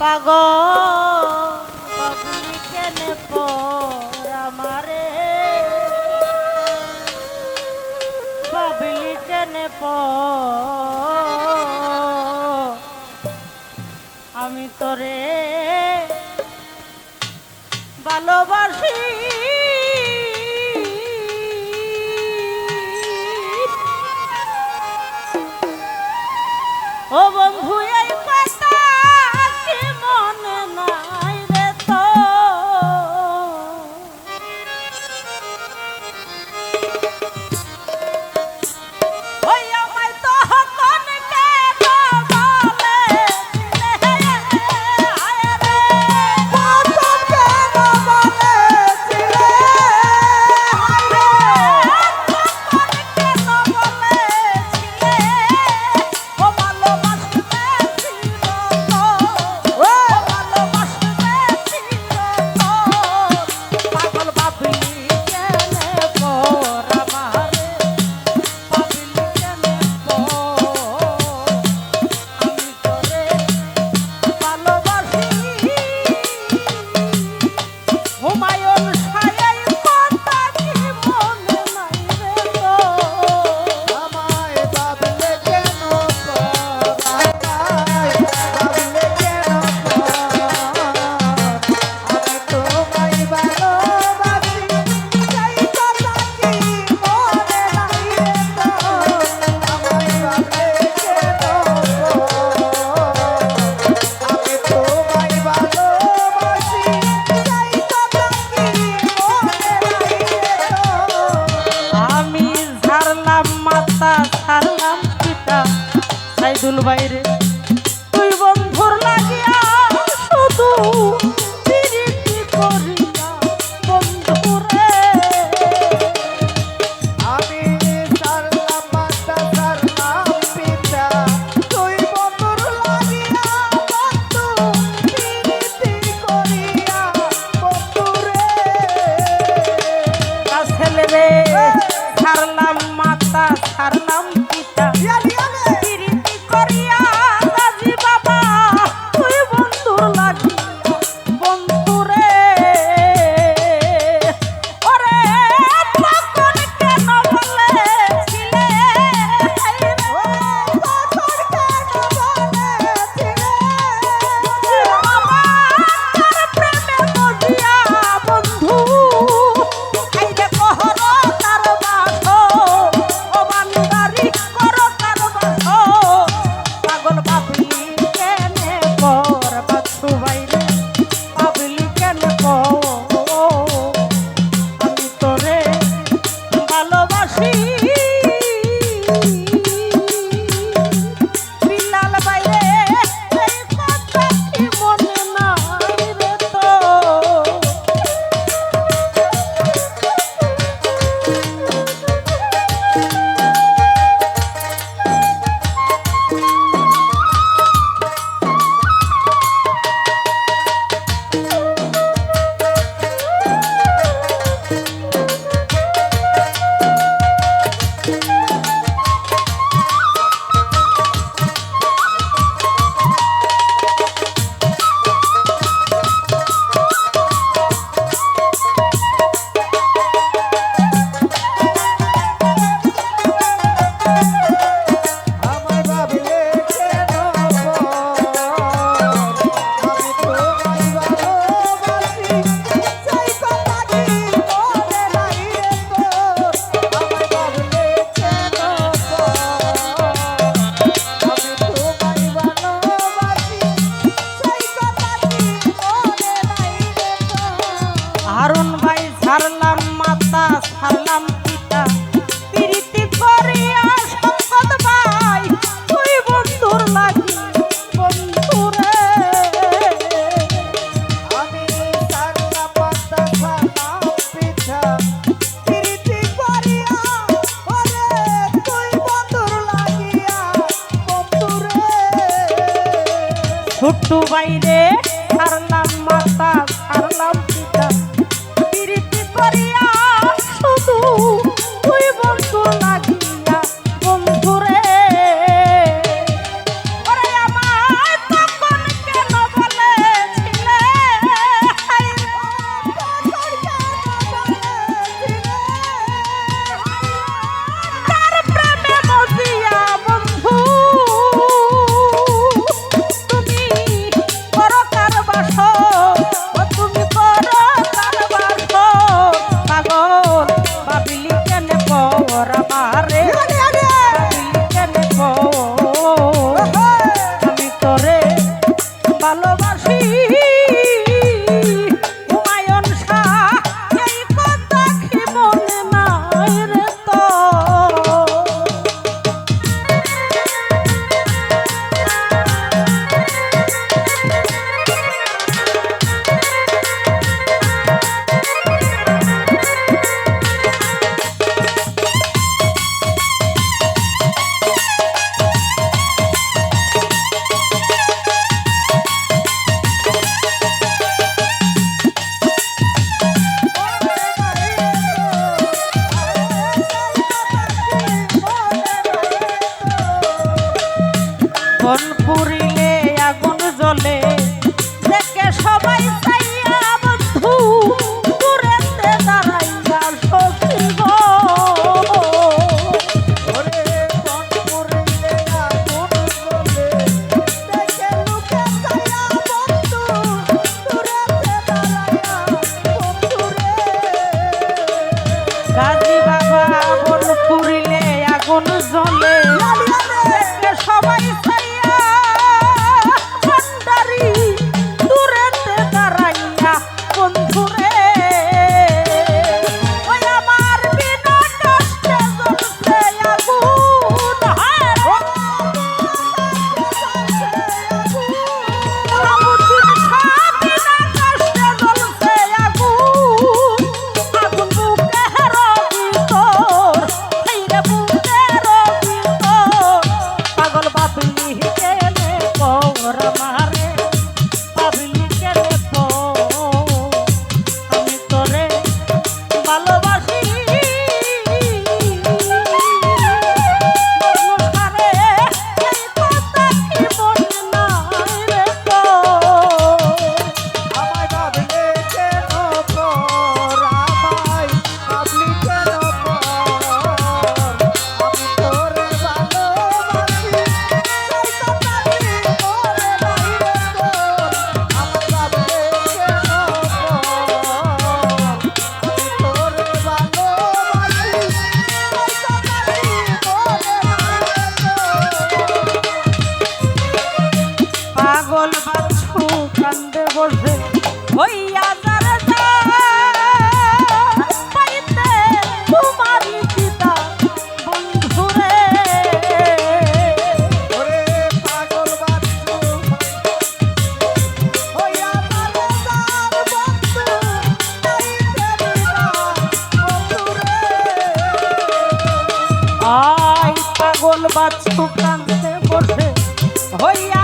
পাগল পাগলি কেনে পর আমারে পাগলি কেনে পর আমি তোরে ভালোবাসি ও বন্ধু এই কথা কি মনে নাই রে তো ওই আমায় তো হকন কে তো বলে হায় রে হকন কে তো বলে হায় রে হকন কে তো বলে ও ভালোবাসতে ছিল তো ও ভালোবাসতে ছিল তো পাগল বাবলি কেনে পর আমারে পাগলি কেনে পর আমি তোরে ভালোবাসি হুমায়ুন সায়াই কথা কি মনে নাই রে তো আমায় ভাবলে কেন পরাই ভাবলে কেন আমি তোমায় ভালোবাসি সেই কথা কি মনে নাই রে তো আমায় ভাবলে কেন আমি তোমায় ভালোবাসি সেই কথা কি মনে নাই রে তো আমি ছাড়লাম মাথা ছাড়লাম পিতা সাইদুল বাইরে তুই বন্ধুর লাগিয়া শুধু পিরিতি করিয়া বন্ধুরে আমি সারলাম মাতা সারলাম পিতা তুই বন্ধুর লাগিয়া বন্ধু প্রীতি করিয়া বন্ধুরে ছেলে রে ছাড়লাম মাথা ছাড়লাম পিতা পিরিতি করিয়া দাজি বাবা তুই বন্ধুর লাগিয়া বন্ধুরে ওরে তখন কেন বলেছিলে তখন কেন বলেছিলে আমার প্রেমে মজিয়া বন্ধু এই যে কহর তার বাস ও বান্দারি কর তার বাস পাগল বাবলি কেনে পর বাছু বাইরে বাবলি কেনে পর আমি তোরে ভালোবাসি বিলাল বাইরে এই কথা কি মনে নাই রে তো আমায় ভাবলে কেন আমি তোমায় ভালোবাসি সেই কথা কি মনে নাই রে তো আমায় ভাবলে কেন আমি তোমায় ভালোবাসি সেই কথা কি মনে নাই রে তো হারুন ভাই ছাড়লাম মাতা ছাড়লাম পিতা প্রীতি করিয়া সম্পদ ভাই তুই বন্ধুর লাগি বন্ধুরে আমি সারলাম মাতা সারলাম পিতা প্রীতি করিয়া ওরে তুই বন্ধুর লাগিয়া বন্ধুরে ছোট্টু বাইরে ছাড়লাম মাতা ছাড়লাম পিতা প্রীতি করিয়া শুধু তুই বন্ধু লাগিয়া বন্ধুরে ওরে আমায় তখন কেন বলে পর আমারে কেনে আমি তোরে ভালোবাসি হুমায়ুন শাহ এই কথা কি মনে নাই রে তো মন পুরিলে আগুন জ্বলে দেখে সবাই চাইয়া বন্ধু দূরেতে দাঁড়াইয়া সখী গো ওরে মন পুরিলে আগুন জ্বলে দেখে লোকে চাইয়া বন্ধু দূরেতে দাঁড়াইয়া বন্ধুরে গাজী বাবা মন পুরিলে আগুন জ্বলে দেখে সবাই চাইয়া ভান্ডারি দূরেতে দাঁড়াইয়া বন্ধুরে ওই আমার বিনা কষ্টে জ্বলছে আগুন হায় রে। আগুন বিনা কষ্টে জ্বলছে আগুন আগুন বুকের ভিতর এই রে বুকের ভিতর পাগল বাবলি কেনে পর মারে বাবলি কেনে আমি তোরে ভালোবাসি মনুষারে এই কথা কি মনে নাই রে তো আমায় ভাবলে কেন পর আমায় ভাবলি কেন পর আমি তোরে ভালোবাসি সেই কথা কি মনে নাই রে তোর আমায় ভাবলে কেন পর আমি তোরে ভালোবাসি সেই কথা কি মনে নাই রে তোর পাগল বাচ্চু কান্দে বসে হইয়া যারে পাইতে তোমারই পিতা বন্ধুরে ওরে পাগল বাচ্চু হইয়া তারে যার বন্ধু নাই ফেরিবা বন্ধুরে আই পাগল বাচ্চু কান্দে বসে হইয়া